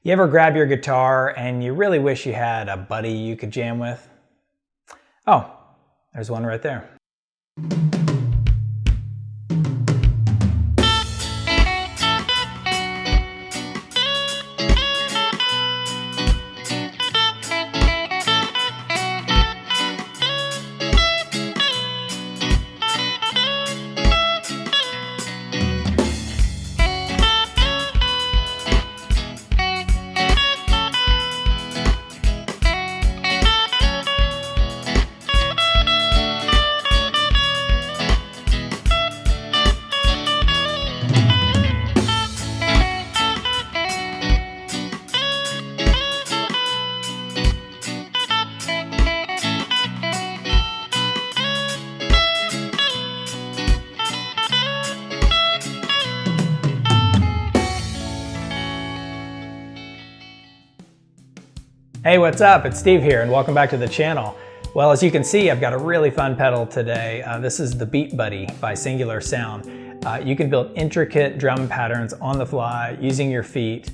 You ever grab your guitar and you really wish you had a buddy you could jam with? Oh, there's one right there. Hey, what's up? It's Steve here and welcome back to the channel. Well, as you can see, I've got a really fun pedal today. This is the Beat Buddy by Singular Sound. You can build intricate drum patterns on the fly using your feet.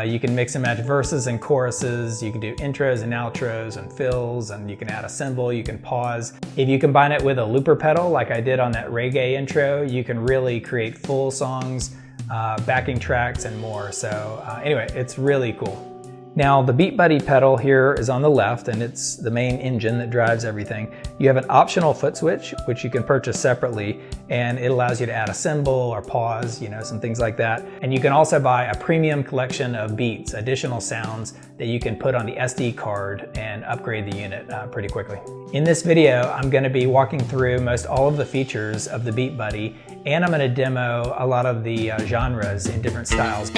You can mix and match verses and choruses. You can do intros and outros and fills, and you can add a cymbal, you can pause. If you combine it with a looper pedal like I did on that reggae intro, you can really create full songs, backing tracks, and more. So anyway, it's really cool. Now the Beat Buddy pedal here is on the left and it's the main engine that drives everything. You have an optional foot switch which you can purchase separately, and it allows you to add a cymbal or pause, some things like that. And you can also buy a premium collection of beats, additional sounds that you can put on the SD card and upgrade the unit pretty quickly. In this video I'm going to be walking through most all of the features of the Beat Buddy, and I'm going to demo a lot of the genres in different styles.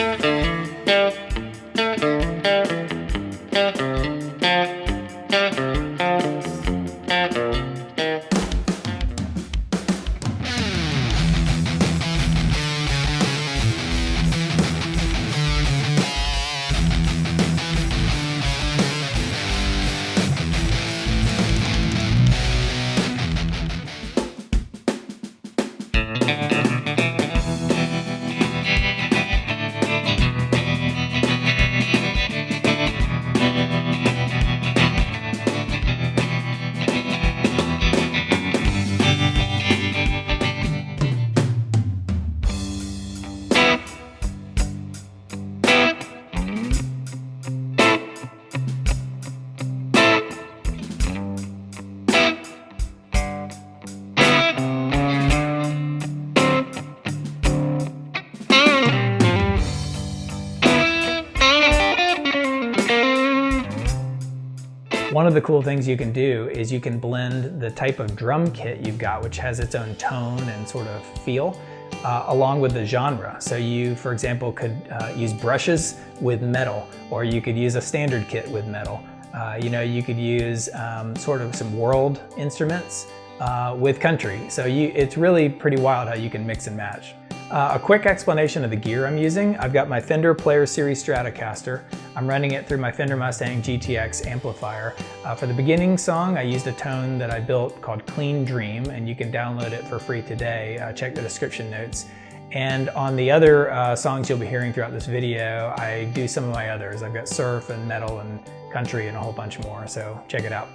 One of the cool things you can do is you can blend the type of drum kit you've got, which has its own tone and sort of feel, along with the genre. So you, for example, could use brushes with metal, or you could use a standard kit with metal. You could use sort of some world instruments with country. So it's really pretty wild how you can mix and match. A quick explanation of the gear I'm using. I've got my Fender Player Series Stratocaster. I'm running it through my Fender Mustang GTX amplifier. For the beginning song, I used a tone that I built called Clean Dream, and you can download it for free today. Check the description notes. And on the other songs you'll be hearing throughout this video, I do some of my others. I've got surf and metal and country and a whole bunch more, so check it out.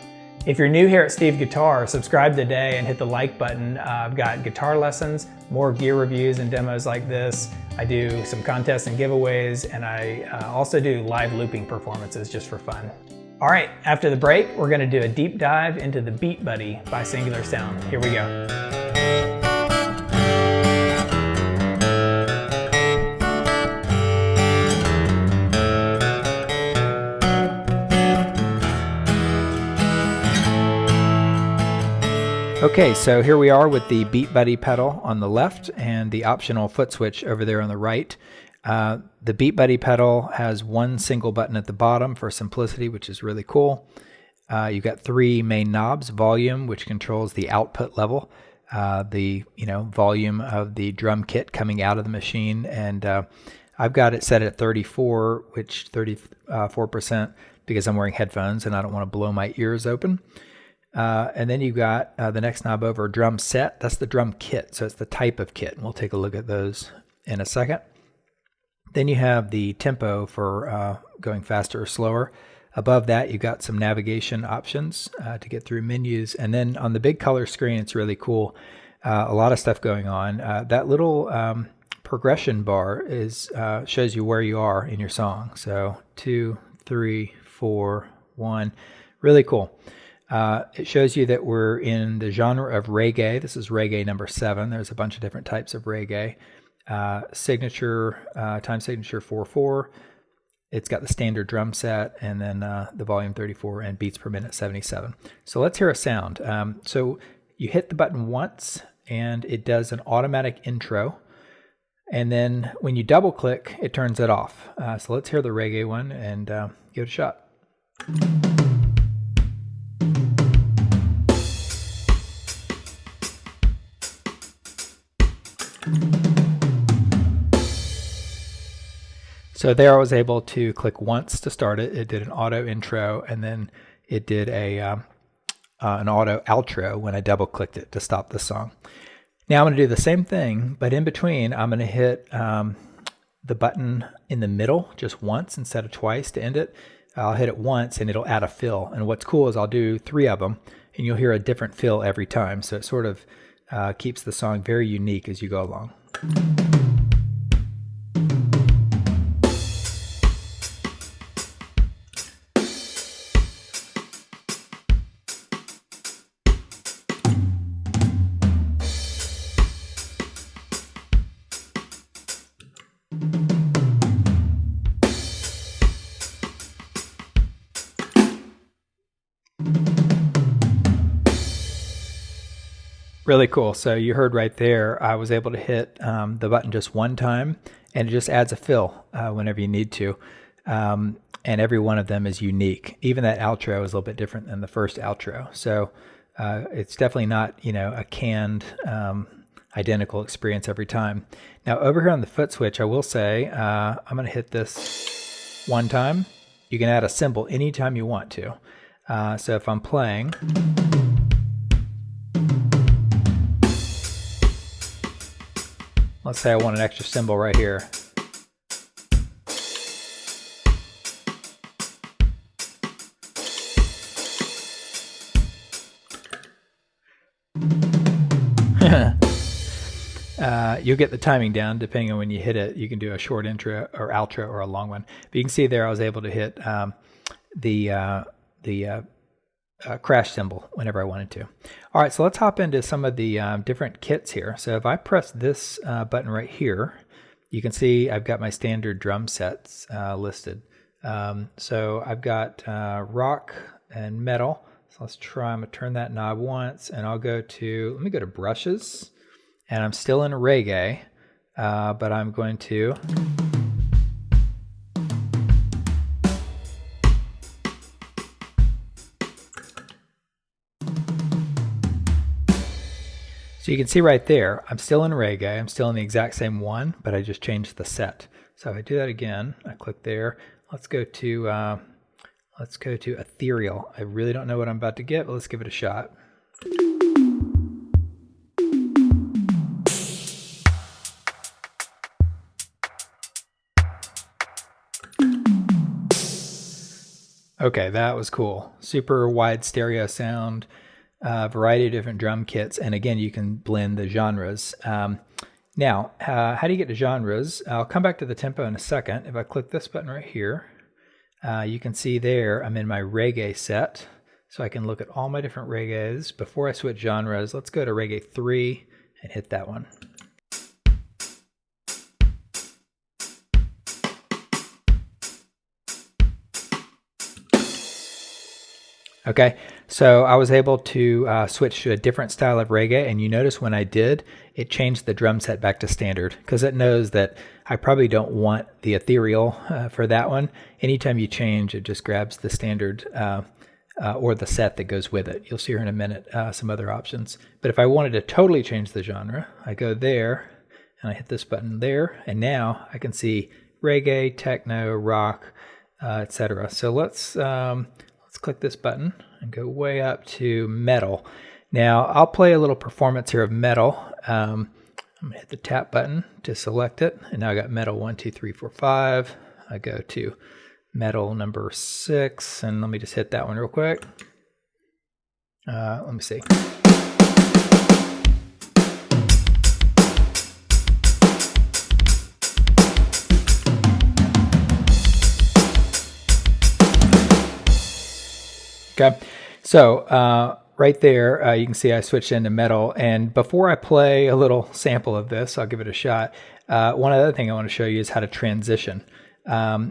If you're new here at Steve Guitar, subscribe today and hit the like button. I've got guitar lessons, more gear reviews and demos like this. I do some contests and giveaways, and I also do live looping performances just for fun. All right, after the break, we're gonna do a deep dive into the Beat Buddy by Singular Sound. Here we go. Okay, so here we are with the Beat Buddy pedal on the left and the optional foot switch over there on the right. The Beat Buddy pedal has one single button at the bottom for simplicity, which is really cool. You've got three main knobs: volume, which controls the output level, the volume of the drum kit coming out of the machine, and I've got it set at 34, which 34% because I'm wearing headphones and I don't want to blow my ears open. And then you've got the next knob over, drum set. That's the drum kit, so it's the type of kit, and we'll take a look at those in a second. Then you have the tempo for going faster or slower. Above that, you've got some navigation options to get through menus. And then on the big color screen, it's really cool. A lot of stuff going on. That little progression bar shows you where you are in your song. So 2, 3, 4, 1. Really cool. It shows you that we're in the genre of reggae. This is reggae number 7. There's a bunch of different types of reggae. Signature, time signature 4/4. It's got the standard drum set, and then the volume 34 and beats per minute 77. So let's hear a sound. So you hit the button once, and it does an automatic intro. And then when you double click, it turns it off. So let's hear the reggae one and give it a shot. So there I was able to click once to start it. It did an auto intro, and then it did an auto outro when I double clicked it to stop the song. Now I'm going to do the same thing, but in between I'm going to hit the button in the middle just once instead of twice to end it. I'll hit it once and it'll add a fill. And what's cool is I'll do 3 of them and you'll hear a different fill every time. So it sort of keeps the song very unique as you go along. Really cool. So you heard right there, I was able to hit the button just one time, and it just adds a fill whenever you need to. And every one of them is unique. Even that outro is a little bit different than the first outro. So it's definitely not, a canned identical experience every time. Now over here on the foot switch, I will say I'm going to hit this one time. You can add a cymbal anytime you want to. So if I'm playing, let's say I want an extra cymbal right here. You'll get the timing down depending on when you hit it. You can do a short intro or outro or a long one. But you can see there I was able to hit the crash cymbal whenever I wanted to. All right, so let's hop into some of the different kits here. So if I press this button right here, you can see I've got my standard drum sets listed. So I've got rock and metal. So let's try, I'm gonna turn that knob once and I'll go to, let me go to brushes, and I'm still in reggae, but I'm going to so you can see right there, I'm still in reggae, I'm still in the exact same one, but I just changed the set. So if I do that again, I click there, let's go to ethereal. I really don't know what I'm about to get, but let's give it a shot. Okay, that was cool. Super wide stereo sound, variety of different drum kits, and again, you can blend the genres. Now, how do you get to genres? I'll come back to the tempo in a second. If I click this button right here, you can see there I'm in my reggae set, so I can look at all my different reggaes. Before I switch genres, let's go to reggae 3 and hit that one. Okay, so I was able to switch to a different style of reggae, and you notice when I did, it changed the drum set back to standard because it knows that I probably don't want the ethereal for that one. Anytime you change, it just grabs the standard or the set that goes with it. You'll see here in a minute some other options. But if I wanted to totally change the genre, I go there and I hit this button there, and now I can see reggae, techno, rock, etc. So let's click this button and go way up to metal. Now I'll play a little performance here of metal. I'm I'm gonna hit the tap button to select it, and now I got metal 1, 2, 3, 4, 5. I go to metal number 6, and let me just hit that one real quick. Let me see. Okay, so right there, you can see I switched into metal. And before I play a little sample of this, I'll give it a shot. One other thing I want to show you is how to transition.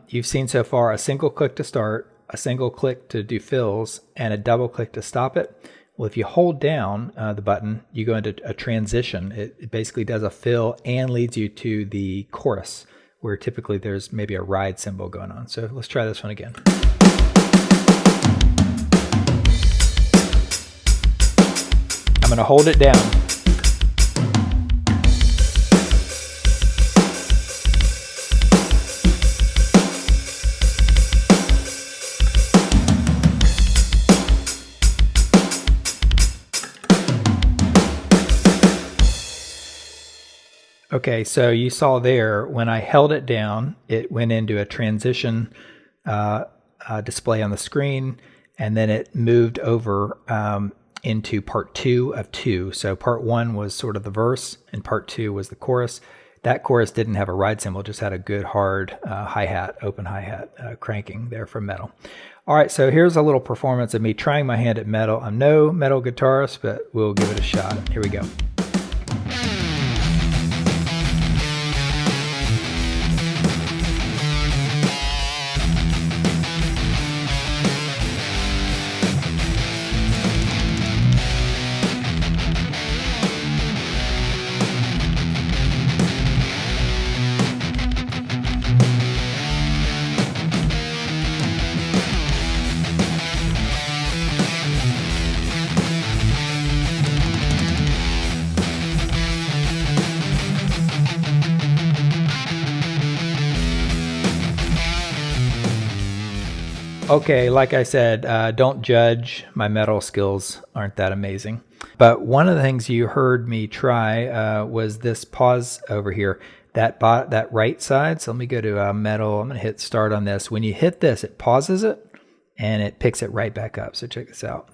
You've seen so far a single click to start, a single click to do fills, and a double click to stop it. Well, if you hold down the button, you go into a transition. It basically does a fill and leads you to the chorus, where typically there's maybe a ride cymbal going on. So let's try this one again. I'm going to hold it down. Okay, so you saw there, when I held it down, it went into a transition display on the screen, and then it moved over into part 2 of 2. So part 1 was sort of the verse, and part 2 was the chorus. That chorus didn't have a ride cymbal, just had a good hard hi-hat, open hi-hat cranking there from metal. All right, so here's a little performance of me trying my hand at metal. I'm no metal guitarist, but we'll give it a shot. Here we go. Okay, like I said, don't judge. My metal skills aren't that amazing. But one of the things you heard me try was this pause over here, that right side. So let me go to metal. I'm going to hit start on this. When you hit this, it pauses it and it picks it right back up. So check this out.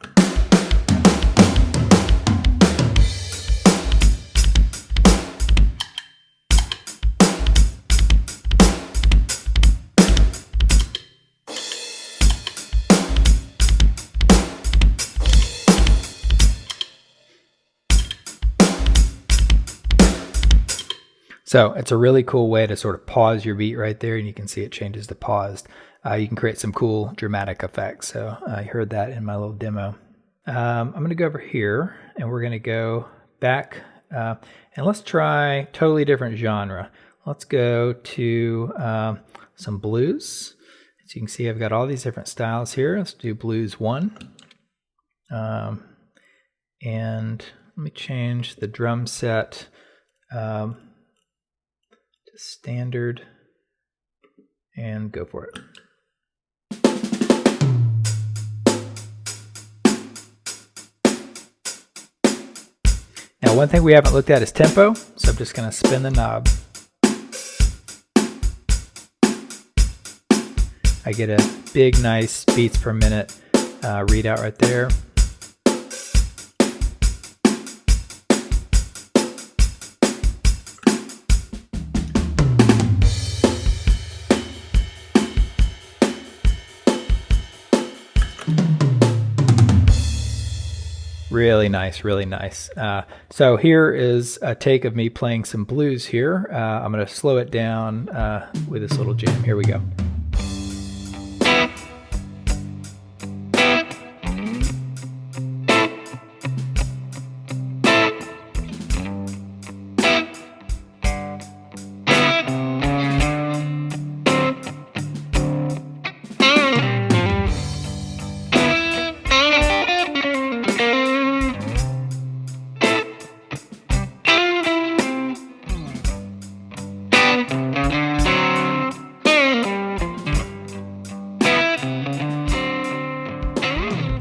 So it's a really cool way to sort of pause your beat right there, and you can see it changes to paused. You can create some cool dramatic effects. So I heard that in my little demo. I'm going to go over here, and we're going to go back, and let's try totally different genre. Let's go to some blues. As you can see, I've got all these different styles here. Let's do blues 1. And let me change the drum set standard and go for it. Now, one thing we haven't looked at is tempo, so I'm just going to spin the knob. I get a big, nice beats per minute readout right there. Really nice, really nice. So here is a take of me playing some blues here. I'm going to slow it down with this little jam. Here we go.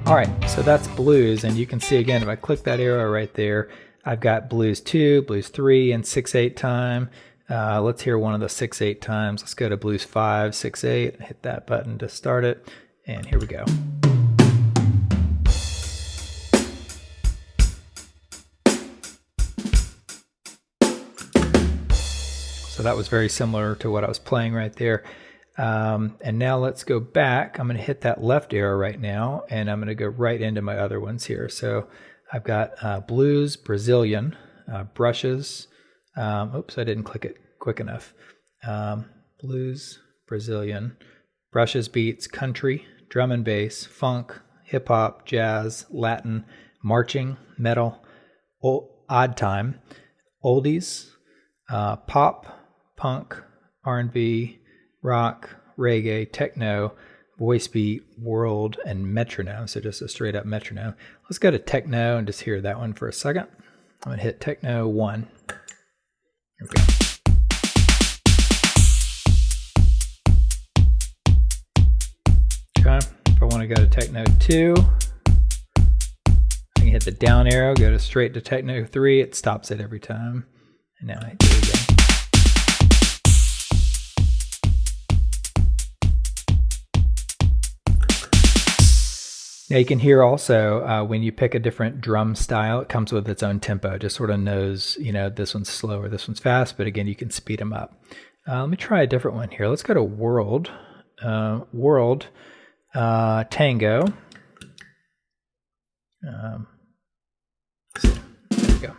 All right, so that's blues, and you can see again, if I click that arrow right there, I've got blues 2, blues 3, and 6/8 time. Let's hear one of the 6/8 times. Let's go to blues 5, 6/8. Hit that button to start it, and here we go. So that was very similar to what I was playing right there. And now let's go back. I'm going to hit that left arrow right now, and I'm going to go right into my other ones here. So I've got blues, Brazilian, brushes. Oops, I didn't click it quick enough. Blues, Brazilian, brushes, beats, country, drum and bass, funk, hip hop, jazz, Latin, marching, metal, odd time, oldies, pop, punk, R&B, rock, reggae, techno, voice beat, world, and metronome. So just a straight up metronome. Let's go to techno and just hear that one for a second. I'm going to hit techno 1. Here we go. Okay. If I want to go to techno 2, I can hit the down arrow, go to straight to techno 3. It stops it every time. And now I hit it again. Now you can hear also when you pick a different drum style, it comes with its own tempo. It just sort of knows, you know, this one's slower, this one's fast, but again, you can speed them up. Let me try a different one here. Let's go to world, tango. There we go.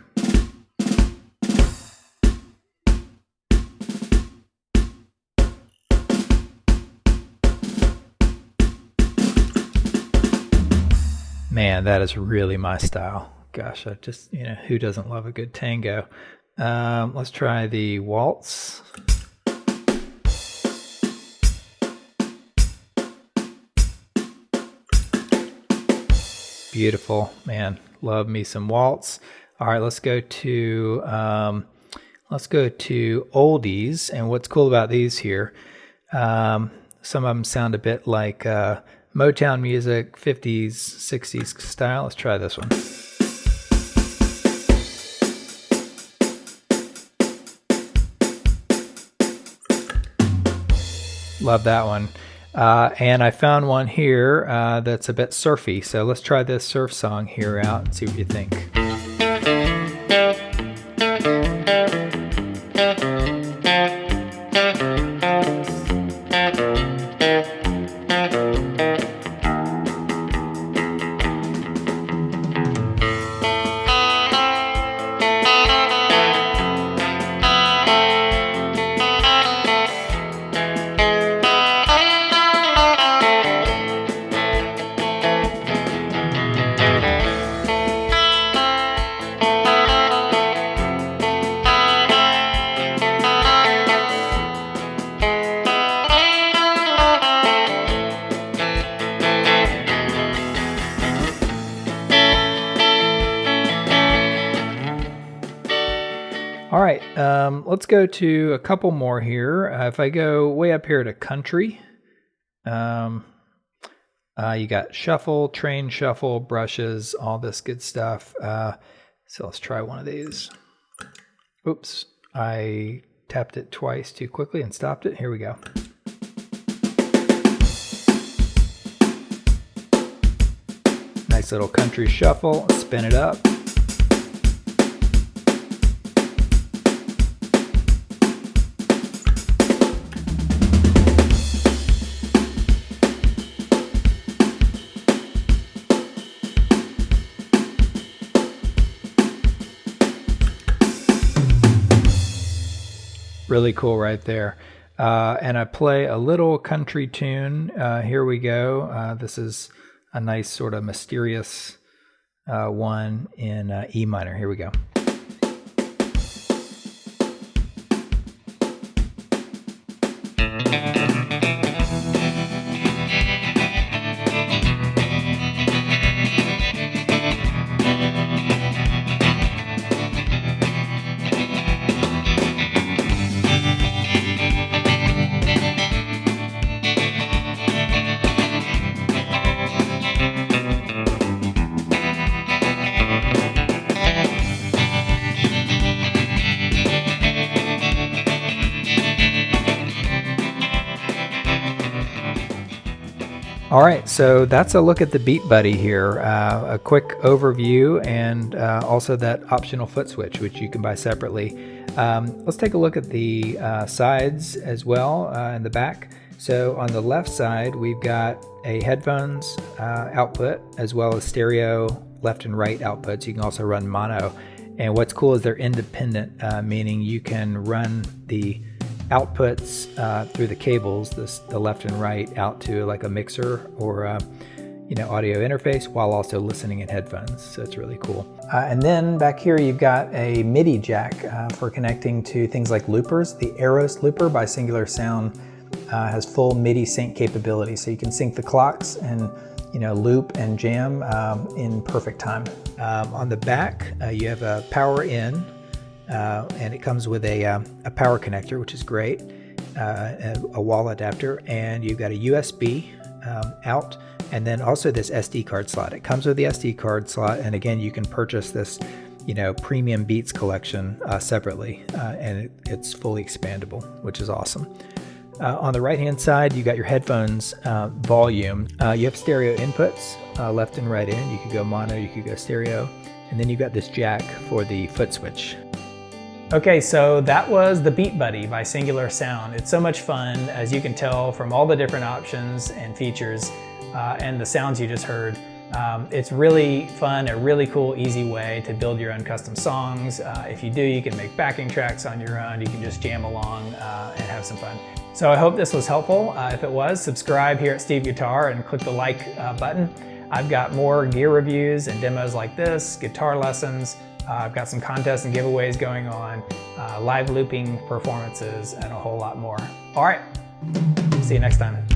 Man, that is really my style. Gosh, I just, you know, who doesn't love a good tango? Let's try the waltz. Beautiful, man. Love me some waltz. All right, let's go to oldies. And what's cool about these here? Some of them sound a bit like Motown music, 50s, 60s style. Let's try this one. Love that one. And I found one here that's a bit surfy. So let's try this surf song here out and see what you think. All right, let's go to a couple more here. If I go way up here to country, you got shuffle, train shuffle, brushes, all this good stuff. So let's try one of these. Oops, I tapped it twice too quickly and stopped it. Here we go. Nice little country shuffle, spin it up. Really cool right there. And I play a little country tune. Here we go. This is a nice sort of mysterious one in E minor. Here we go. All right, so that's a look at the Beat Buddy here. A quick overview and also that optional foot switch, which you can buy separately. Let's take a look at the sides as well in the back. So on the left side, we've got a headphones output as well as stereo left and right outputs. You can also run mono. And what's cool is they're independent, meaning you can run the outputs through the cables, the left and right, out to like a mixer or audio interface while also listening in headphones. So it's really cool. And then back here you've got a MIDI jack for connecting to things like loopers. The Eros looper by Singular Sound has full MIDI sync capability, so you can sync the clocks and loop and jam in perfect time. On the back you have a power in. And it comes with a power connector, which is great, a wall adapter, and you've got a USB out, and then also this SD card slot. It comes with the SD card slot, and again, you can purchase this, premium Beats collection separately, and it's fully expandable, which is awesome. On the right-hand side, you got your headphones volume. You have stereo inputs, left and right in. You could go mono, you could go stereo, and then you've got this jack for the foot switch. Okay, so that was the Beat Buddy by Singular Sound. It's so much fun, as you can tell from all the different options and features and the sounds you just heard. It's really fun, a really cool, easy way to build your own custom songs. If you do, you can make backing tracks on your own. You can just jam along and have some fun. So I hope this was helpful. If it was, subscribe here at Steve Guitar and click the like button. I've got more gear reviews and demos like this, guitar lessons. I've got some contests and giveaways going on, live looping performances, and a whole lot more. All right, see you next time.